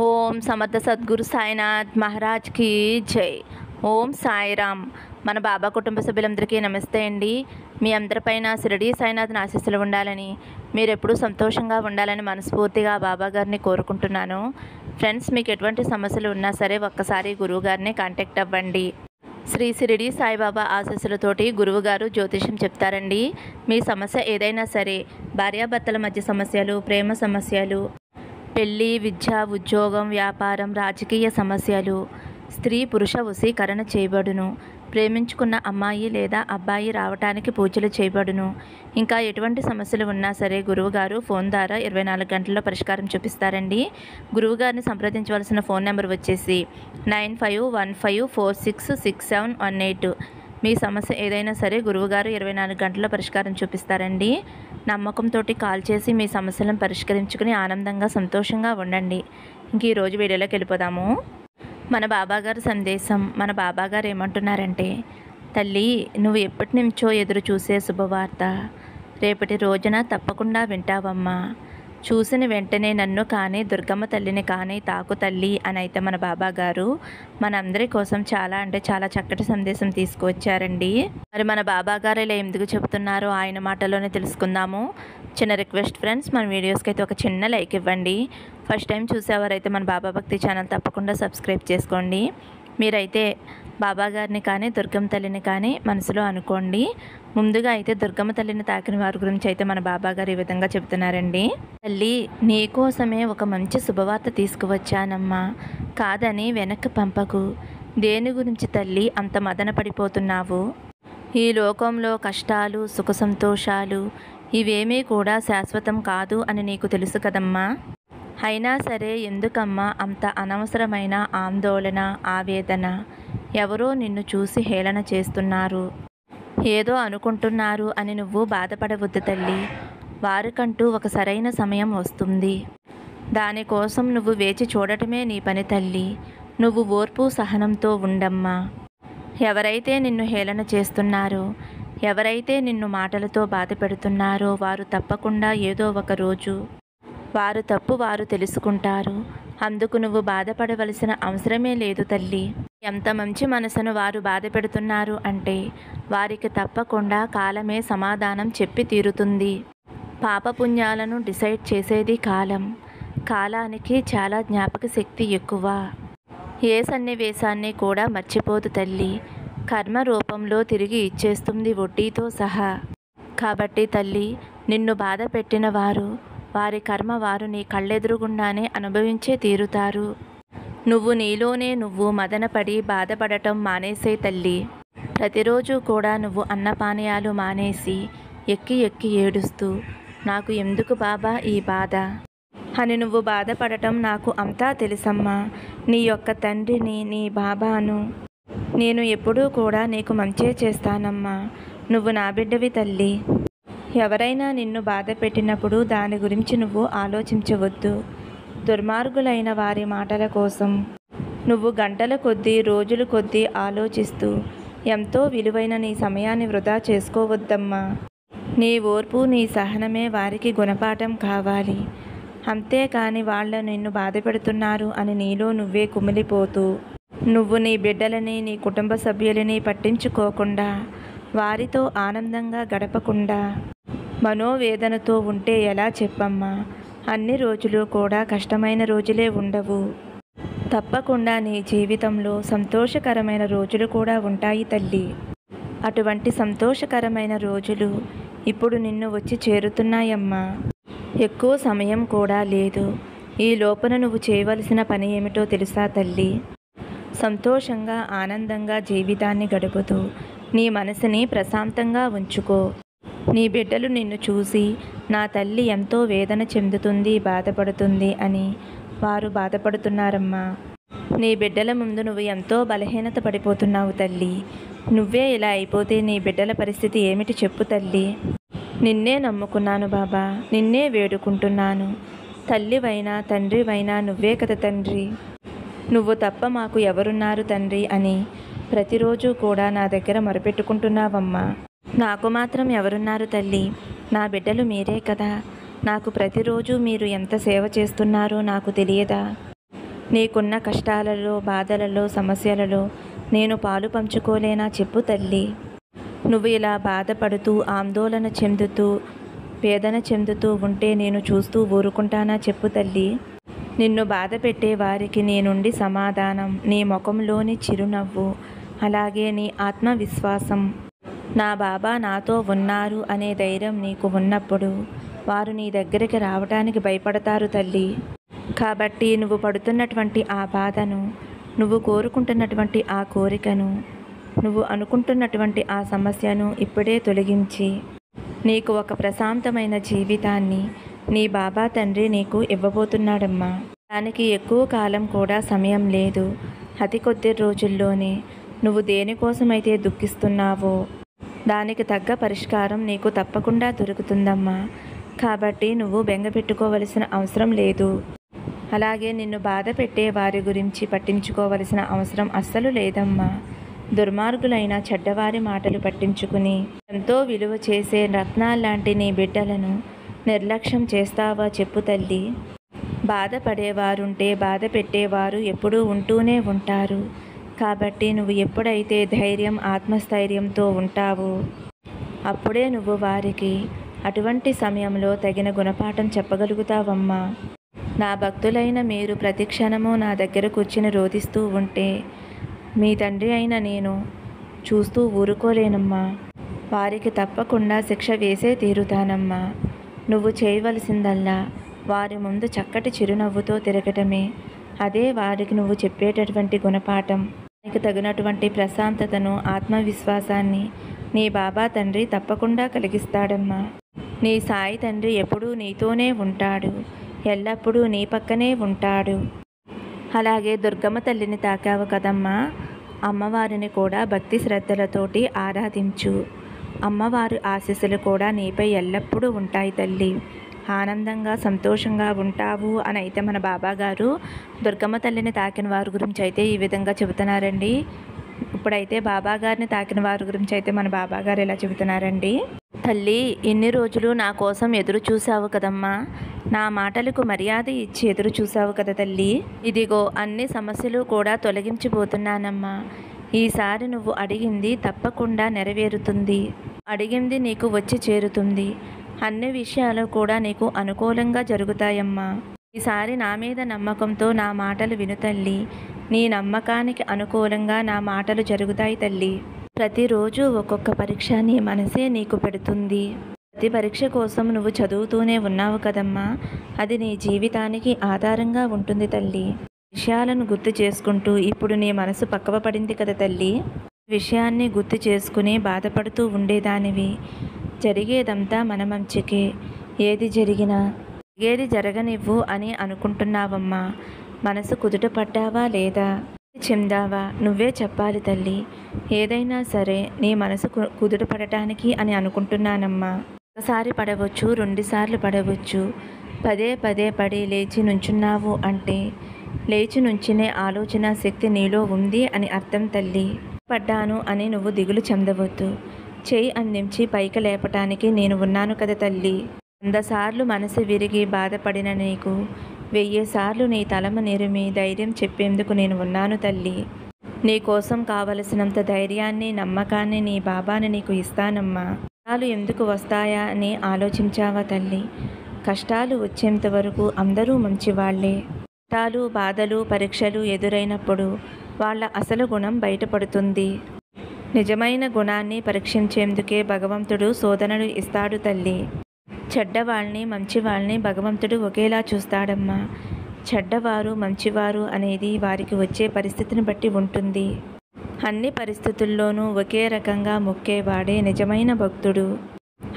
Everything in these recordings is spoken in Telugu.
ఓం సమర్థ సద్గురు సాయినాథ్ మహారాజ్ కి జై. ఓం సాయిరామ్. మన బాబా కుటుంబ సభ్యులందరికీ నమస్తే అండి. మీ అందరిపైన షిరిడీ సాయినాథ్ ఆశీస్సులు ఉండాలని, మీరు ఎప్పుడూ సంతోషంగా ఉండాలని మనస్ఫూర్తిగా బాబా గారిని కోరుకుంటున్నాను. ఫ్రెండ్స్, మీకు ఎటువంటి సమస్యలు ఉన్నా సరే ఒక్కసారి గురువు గారిని కాంటాక్ట్ అవ్వండి. శ్రీ షిరిడీ సాయిబాబా ఆశీస్సులతోటి గురువుగారు జ్యోతిషం చెప్తారండి. మీ సమస్య ఏదైనా సరే, భార్యాభర్తల మధ్య సమస్యలు, ప్రేమ సమస్యలు, పెళ్ళి, విద్య, ఉద్యోగం, వ్యాపారం, రాజకీయ సమస్యలు, స్త్రీ పురుష వశీకరణ చేయబడును. ప్రేమించుకున్న అమ్మాయి లేదా అబ్బాయి రావటానికి పూజలు చేయబడును. ఇంకా ఎటువంటి సమస్యలు ఉన్నా సరే గురువుగారు ఫోన్ ద్వారా 24 గంటల్లో పరిష్కారం చూపిస్తారండి. గురువుగారిని సంప్రదించవలసిన ఫోన్ నెంబర్ వచ్చేసి 9515466718. మీ సమస్య ఏదైనా సరే గురువుగారు 24 గంటల్లో పరిష్కారం చూపిస్తారండి. నమ్మకంతో కాల్ చేసి మీ సమస్యలను పరిష్కరించుకుని ఆనందంగా సంతోషంగా ఉండండి. ఇంక ఈరోజు వీడియోలోకి వెళ్ళిపోదాము. మన బాబాగారు సందేశం. మన బాబాగారు ఏమంటున్నారంటే, తల్లి, నువ్వు ఎప్పటి నుంచో ఎదురు చూసే శుభవార్త రేపటి రోజున తప్పకుండా వింటావమ్మా. చూసిన వెంటనే నన్ను కానీ దుర్గమ్మ తల్లిని కానీ తాకు తల్లి అని అయితే మన బాబాగారు మనందరి కోసం చాలా అంటే చాలా చక్కటి సందేశం తీసుకువచ్చారండి. మరి మన బాబాగారు ఇలా ఎందుకు చెబుతున్నారో ఆయన మాటలోనే తెలుసుకుందాము. చిన్న రిక్వెస్ట్ ఫ్రెండ్స్, మన వీడియోస్కి అయితే ఒక చిన్న లైక్ ఇవ్వండి. ఫస్ట్ టైం చూసేవారైతే మన బాబా భక్తి ఛానల్ తప్పకుండా సబ్స్క్రైబ్ చేసుకోండి. మీరైతే బాబాగారిని కానీ దుర్గమ్మ తల్లిని కానీ మనసులో అనుకోండి. ముందుగా అయితే దుర్గమ్మ తల్లిని తాకిన వారి గురించి అయితే మన బాబాగారు ఈ విధంగా చెబుతున్నారండి. తల్లి, నీకోసమే ఒక మంచి శుభవార్త తీసుకువచ్చానమ్మా. కాదని వెనక్కి పంపకు. దేని గురించి తల్లి అంత మదన పడిపోతున్నావు? ఈ లోకంలో కష్టాలు, సుఖ సంతోషాలు ఇవేమీ కూడా శాశ్వతం కాదు అని నీకు తెలుసు కదమ్మా. అయినా సరే ఎందుకమ్మా అంత అనవసరమైన ఆందోళన, ఆవేదన? ఎవరో నిన్ను చూసి హేళన చేస్తున్నారు, ఏదో అనుకుంటున్నారు అని నువ్వు బాధపడవద్దు తల్లి. వారికంటూ ఒక సరైన సమయం వస్తుంది. దానికోసం నువ్వు వేచి చూడటమే నీ పని తల్లి. నువ్వు ఓర్పు సహనంతో ఉండమ్మా. ఎవరైతే నిన్ను హేళన చేస్తున్నారో, ఎవరైతే నిన్ను మాటలతో బాధ పెడుతున్నారో వారు తప్పకుండా ఏదో ఒక రోజు వారు తప్పు వారు తెలుసుకుంటారు. అందుకు నువ్వు బాధపడవలసిన అవసరమే లేదు తల్లి. ఎంత మంచి మనసును వారు బాధ పెడుతున్నారు అంటే వారికి తప్పకుండా కాలమే సమాధానం చెప్పి తీరుతుంది. పాపపుణ్యాలను డిసైడ్ చేసేది కాలం. కాలానికి చాలా జ్ఞాపక శక్తి ఎక్కువ. ఏ సన్నివేశాన్ని కూడా మర్చిపోదు తల్లి. కర్మ రూపంలో తిరిగి ఇచ్చేస్తుంది వడ్డీతో సహా. కాబట్టి తల్లి, నిన్ను బాధ పెట్టిన వారు వారి కర్మ వారు నీ కళ్ళెదురుగుండానే అనుభవించే తీరుతారు. నువ్వు నీలోనే నువ్వు మదనపడి బాధపడటం మానేసే తల్లి. ప్రతిరోజు కూడా నువ్వు అన్నపానీయాలు మానేసి ఎక్కి ఎక్కి ఏడుస్తూ, నాకు ఎందుకు బాబా ఈ బాధ అని నువ్వు బాధపడటం నాకు అంతా తెలుసమ్మా. నీ యొక్క తండ్రిని, నీ బాబాను నేను ఎప్పుడూ కూడా నీకు మంచే చేస్తానమ్మా. నువ్వు నా బిడ్డవి తల్లి. ఎవరైనా నిన్ను బాధ పెట్టినప్పుడు దాని గురించి నువ్వు ఆలోచించవద్దు. దుర్మార్గులైన వారి మాటల కోసం నువ్వు గంటల కొద్దీ, రోజుల కొద్దీ ఆలోచిస్తూ ఎంతో విలువైన నీ సమయాన్ని వృధా చేసుకోవద్దమ్మా. నీ ఓర్పు, నీ సహనమే వారికి గుణపాఠం కావాలి. అంతేకాని వాళ్ళు నిన్ను బాధ పెడుతున్నారు అని నీలో నువ్వే కుమిలిపోతూ, నువ్వు నీ బిడ్డలని, నీ కుటుంబ సభ్యులని పట్టించుకోకుండా, వారితో ఆనందంగా గడపకుండా మనోవేదనతో ఉంటే ఎలా చెప్పమ్మా? అన్ని రోజులు కూడా కష్టమైన రోజులే ఉండవు. తప్పకుండా నీ జీవితంలో సంతోషకరమైన రోజులు కూడా ఉంటాయి తల్లి. అటువంటి సంతోషకరమైన రోజులు ఇప్పుడు నిన్ను వచ్చి చేరుతున్నాయమ్మా. ఎక్కువ సమయం కూడా లేదు. ఈ లోపల నువ్వు చేయవలసిన పని ఏమిటో తెలుసా తల్లి? సంతోషంగా, ఆనందంగా జీవితాన్ని గడుపుతూ నీ మనసుని ప్రశాంతంగా ఉంచుకో. నీ బిడ్డలు నిన్ను చూసి నా తల్లి ఎంతో వేదన చెందుతుంది, బాధపడుతుంది అని వారు బాధపడుతున్నారమ్మా. నీ బిడ్డల ముందు నువ్వు ఎంతో బలహీనత పడిపోతున్నావు తల్లి. నువ్వే ఇలా అయిపోతే నీ బిడ్డల పరిస్థితి ఏమిటి చెప్పు తల్లి. నిన్నే నమ్ముకున్నాను బాబా, నిన్నే వేడుకుంటున్నాను. తల్లివైనా తండ్రివైనా నువ్వే కదా తండ్రి. నువ్వు తప్ప మాకు ఎవరున్నారు తండ్రి అని ప్రతిరోజు కూడా నా దగ్గర మొరపెట్టుకుంటున్నావమ్మా. నాకు మాత్రం ఎవరున్నారు తల్లి? నా బిడ్డలు మీరే కదా. నాకు ప్రతిరోజు మీరు ఎంత సేవ చేస్తున్నారో నాకు తెలియదా? నీకున్న కష్టాలలో, బాధలలో, సమస్యలలో నేను పాలు పంచుకోలేనా చెప్పు తల్లి. నువ్వు ఇలా బాధపడుతూ, ఆందోళన చెందుతూ, వేదన చెందుతూ ఉంటే నేను చూస్తూ ఊరుకుంటానా చెప్పు తల్లి. నిన్ను బాధ పెట్టే వారికి నీ నుండి సమాధానం, నీ ముఖంలోని చిరునవ్వు, అలాగే నీ ఆత్మవిశ్వాసం, నా బాబా నాతో ఉన్నారు అనే ధైర్యం నీకు ఉన్నప్పుడు వారు నీ దగ్గరికి రావడానికి భయపడతారు తల్లి. కాబట్టి నువ్వు పడుతున్నటువంటి ఆ బాధను, నువ్వు కోరుకుంటున్నటువంటి ఆ కోరికను, నువ్వు అనుకుంటున్నటువంటి ఆ సమస్యను ఇప్పుడే తొలగించి నీకు ఒక ప్రశాంతమైన జీవితాన్ని నీ బాబా తండ్రి నీకు ఇవ్వబోతున్నాడమ్మా. దానికి ఎక్కువ కాలం కూడా సమయం లేదు. అతి కొద్ది రోజుల్లోనే నువ్వు దేనికోసమైతే దుఃఖిస్తున్నావో దానికి తగ్గ పరిష్కారం నీకు తప్పకుండా దొరుకుతుందమ్మా. కాబట్టి నువ్వు బెంగ పెట్టుకోవలసిన అవసరం లేదు. అలాగే నిన్ను బాధ పెట్టే వారి గురించి పట్టించుకోవలసిన అవసరం అస్సలు లేదమ్మా. దుర్మార్గులైన చెడ్డవారి మాటలు పట్టించుకుని ఎంతో విలువ చేసే రత్నాల్లాంటి నీ బిడ్డలను నిర్లక్ష్యం చేస్తావా చెప్పు తల్లి. బాధపడేవారుంటే బాధ పెట్టేవారు ఎప్పుడూ ఉంటూనే ఉంటారు. కాబట్టి నువ్వు ఎప్పుడైతే ధైర్యం, ఆత్మస్థైర్యంతో ఉంటావో అప్పుడే నువ్వు వారికి అటువంటి సమయంలో తగిన గుణపాఠం చెప్పగలుగుతావమ్మా. నా భక్తులైన మీరు ప్రతి క్షణము నా దగ్గర కూర్చుని రోధిస్తూ ఉంటే మీ తండ్రి అయిన నేను చూస్తూ ఊరుకోలేనమ్మా. వారికి తప్పకుండా శిక్ష వేసే తీరుతానమ్మా. నువ్వు చేయవలసిందల్లా వారి ముందు చక్కటి చిరునవ్వుతో తిరగటమే. అదే వారికి నువ్వు చెప్పేటటువంటి గుణపాఠం. నీకు తగినటువంటి ప్రశాంతతను, ఆత్మవిశ్వాసాన్ని నీ బాబా తండ్రి తప్పకుండా కలిగిస్తాడమ్మా. నీ సాయి తండ్రి ఎప్పుడూ నీతోనే ఉంటాడు, ఎల్లప్పుడూ నీ పక్కనే ఉంటాడు. అలాగే దుర్గమ్మ తల్లిని తాకావు కదమ్మా, అమ్మవారిని కూడా భక్తి శ్రద్ధలతోటి ఆరాధించు. అమ్మవారి ఆశీస్సులు కూడా నీపై ఎల్లప్పుడూ ఉంటాయి తల్లి. ఆనందంగా, సంతోషంగా ఉంటావు అని అయితే మన బాబాగారు దుర్గమ్మ తల్లిని తాకిన వారి గురించి అయితే ఈ విధంగా చెబుతున్నారండి. ఇప్పుడైతే బాబాగారిని తాకిన వారి గురించి అయితే మన బాబాగారు ఇలా చెబుతున్నారండి. తల్లి, ఇన్ని రోజులు నా కోసం ఎదురు చూసావు కదమ్మా. నా మాటలకు మర్యాద ఇచ్చి ఎదురు చూసావు కదా తల్లి. ఇదిగో అన్ని సమస్యలు కూడా తొలగించిపోతున్నానమ్మా. ఈసారి నువ్వు అడిగింది తప్పకుండా నెరవేరుతుంది. అడిగింది నీకు వచ్చి చేరుతుంది. అన్ని విషయాలు కూడా నీకు అనుకూలంగా జరుగుతాయమ్మా. ఈసారి నా మీద నమ్మకంతో నా మాటలు విను తల్లి. నీ నమ్మకానికి అనుకూలంగా నా మాటలు జరుగుతాయి తల్లి. ప్రతిరోజు ఒక్కొక్క పరీక్ష నీ మనసే నీకు పెడుతుంది. ప్రతి పరీక్ష కోసం నువ్వు చదువుతూనే ఉన్నావు కదమ్మా. అది నీ జీవితానికి ఆధారంగా ఉంటుంది తల్లి. విషయాలను గుర్తు చేసుకుంటూ ఇప్పుడు నీ మనసు పక్కవ పడింది కదా తల్లి. విషయాన్ని గుర్తు చేసుకుని బాధపడుతూ ఉండేదానివి. జరిగేదంతా మన మంచికే. ఏది జరిగినా ఏది జరగనివ్వు అని అనుకుంటున్నావమ్మా. మనసు కుదుట పడ్డావా లేదా చెందావా నువ్వే చెప్పాలి తల్లి. ఏదైనా సరే నీ మనసు కుదుట పడటానికి అని అనుకుంటున్నానమ్మా. ఒకసారి పడవచ్చు, 2 సార్లు పడవచ్చు. పదే పదే పడి లేచి నుంచున్నావు అంటే లేచి నుంచునే ఆలోచన శక్తి నీలో ఉంది అని అర్థం తల్లి. పడ్డాను అని నువ్వు దిగులు చెందవద్దు. చేయి అందించి పైకి లేపటానికి నేను ఉన్నాను కదా తల్లి. 100 సార్లు మనసు విరిగి బాధపడిన నీకు 1000 సార్లు నీ తలమ నిరిమి ధైర్యం చెప్పేందుకు నేను ఉన్నాను తల్లి. నీ కోసం కావలసినంత ధైర్యాన్ని, నమ్మకాన్ని నీ బాబాని నీకు ఇస్తానమ్మా. కష్టాలు ఎందుకు వస్తాయా అని ఆలోచించావా తల్లి? కష్టాలు వచ్చేంత వరకు అందరూ మంచివాళ్లే. కష్టాలు, బాధలు, పరీక్షలు ఎదురైనప్పుడు వాళ్ళ అసలు గుణం బయటపడుతుంది. నిజమైన గుణాన్ని పరీక్షించేందుకే భగవంతుడు శోధనలు ఇస్తాడు తల్లి. చెడ్డవాళ్ళని, మంచివాళ్ళని భగవంతుడు ఒకేలా చూస్తాడమ్మా. చెడ్డవారు, మంచివారు అనేది వారికి వచ్చే పరిస్థితిని బట్టి ఉంటుంది. అన్ని పరిస్థితుల్లోనూ ఒకే రకంగా మొక్కేవాడే నిజమైన భక్తుడు.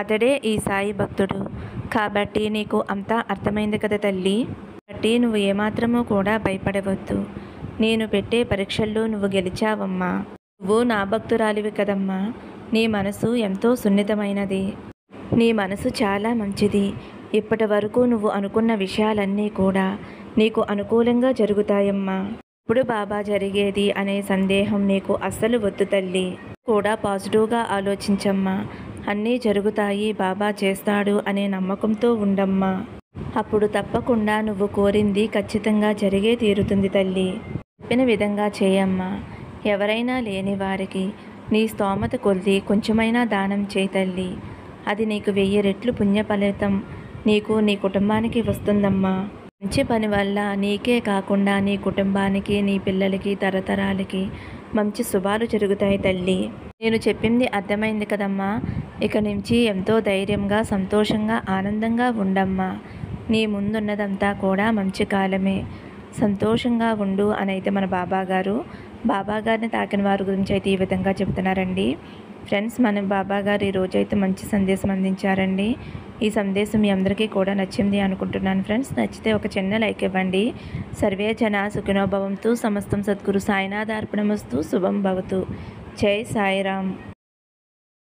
అతడే ఈ సాయి భక్తుడు. కాబట్టి నీకు అంతా అర్థమైంది కదా తల్లి. కాబట్టి నువ్వు ఏమాత్రమూ కూడా భయపడవద్దు. నేను పెట్టే పరీక్షల్లో నువ్వు గెలిచావమ్మా. నువ్వు నా భక్తురాలివి కదమ్మా. నీ మనసు ఎంతో సున్నితమైనది. నీ మనసు చాలా మంచిది. ఇప్పటి వరకు నువ్వు అనుకున్న విషయాలన్నీ కూడా నీకు అనుకూలంగా జరుగుతాయమ్మా. ఇప్పుడు బాబా జరిగేది అనే సందేహం నీకు అస్సలు వద్దు తల్లి. కూడా పాజిటివ్గా ఆలోచించమ్మా. అన్నీ జరుగుతాయి, బాబా చేస్తాడు అనే నమ్మకంతో ఉండమ్మా. అప్పుడు తప్పకుండా నువ్వు కోరింది ఖచ్చితంగా జరిగే తీరుతుంది తల్లి. చెప్పిన విధంగా చేయమ్మా. ఎవరైనా లేని వారికి నీ స్తోమత కొద్దీ కొంచెమైనా దానం చేయి తల్లి. అది నీకు 1000 రెట్లు పుణ్య ఫలితం నీకు నీ కుటుంబానికి వస్తుందమ్మా. మంచి పని వల్ల నీకే కాకుండా నీ కుటుంబానికి, నీ పిల్లలకి, తరతరాలకి మంచి శుభాలు జరుగుతాయి తల్లి. నేను చెప్పింది అర్థమైంది కదమ్మా. ఇక నుంచి ఎంతో ధైర్యంగా, సంతోషంగా, ఆనందంగా ఉండమ్మా. నీ ముందున్నదంతా కూడా మంచి కాలమే. సంతోషంగా ఉండు అని అయితే మన బాబాగారిని తాకిన వారి గురించి అయితే ఈ విధంగా చెబుతున్నారండి. ఫ్రెండ్స్, మన బాబాగారు ఈరోజైతే మంచి సందేశం అందించారండి. ఈ సందేశం మీ అందరికీ కూడా నచ్చింది అనుకుంటున్నాను ఫ్రెండ్స్. నచ్చితే ఒక చిన్న లైక్ ఇవ్వండి. సర్వే జన సుఖినో భవంతు. సమస్తం సద్గురు సాయినాథార్పణమస్తు. శుభం భవతు. జై సాయిరామ్.